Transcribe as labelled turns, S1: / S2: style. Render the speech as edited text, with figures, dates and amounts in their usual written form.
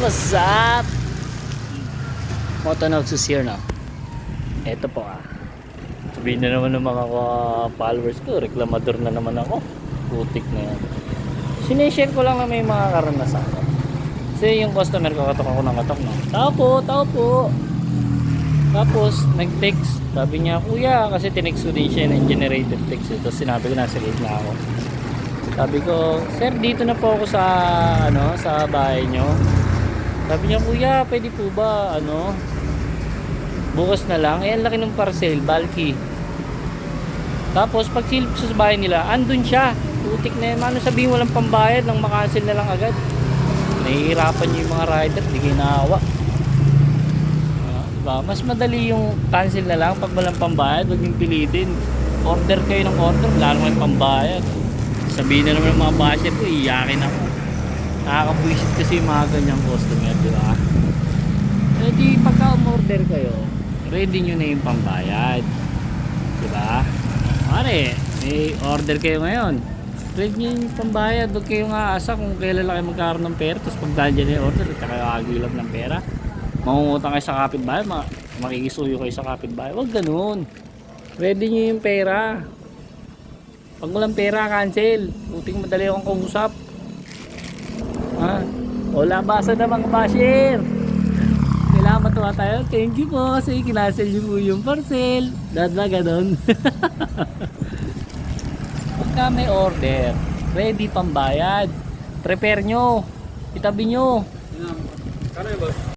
S1: What's up? Motonoxus here na. Eto po sabihin na naman ng mga followers ko, reklamador na naman ako. Putik na yan. Sinishare ko lang na may mga karanasan. Kasi yung customer ko, katok ako ng katok na. Tao po. Tapos nag-text. Sabi niya, kuya, kasi tinext ko din siya ng generated text. Tapos sinabi ko, nasa gate na ako. Sabi ko, sir, dito na po ako sa sa bahay nyo. Sabi niya, kuya, pwede po ba bukas na lang? Ang laki ng parcel, bulky. Tapos pag silip sa bahay nila, andun siya. Putik na yan. Ano sabihin, walang pambayad nang makancel na lang agad. Nahihirapan niyo yung mga rider, hindi kayo naawa. Diba? Mas madali yung cancel na lang pag walang pambayad. Huwag niyong pilitin. Order kayo ng order, wala naman yung pambayad. Sabihin na naman ng mga basher ko, iyakin ako. Nakakabwisit kasi yung mga ganyang customer, di ba? Eh di pagka umorder kayo, ready nyo na yung pambayad, di ba? Mare, may order kayo ngayon, ready nyo yung pambayad. Huwag kayong aasa kung kailan lang kayo magkaroon ng pera, tapos pag dahil dyan na yung order at kayo agilap ng pera, mangungutang kayo sa kapitbahay, makikisuyo kayo sa kapitbahay. Huwag ganun, ready nyo yung pera. Pag walang pera, cancel. Puting madali akong kausap. Wala basa na mga basher. Kailangan matuwa tayo. Thank you po kasi kinancel nyo po yung parcel. Dadla ganon. Pagka may order, ready pambayad. Prepare nyo. Itabi nyo.
S2: Kano yun, boss?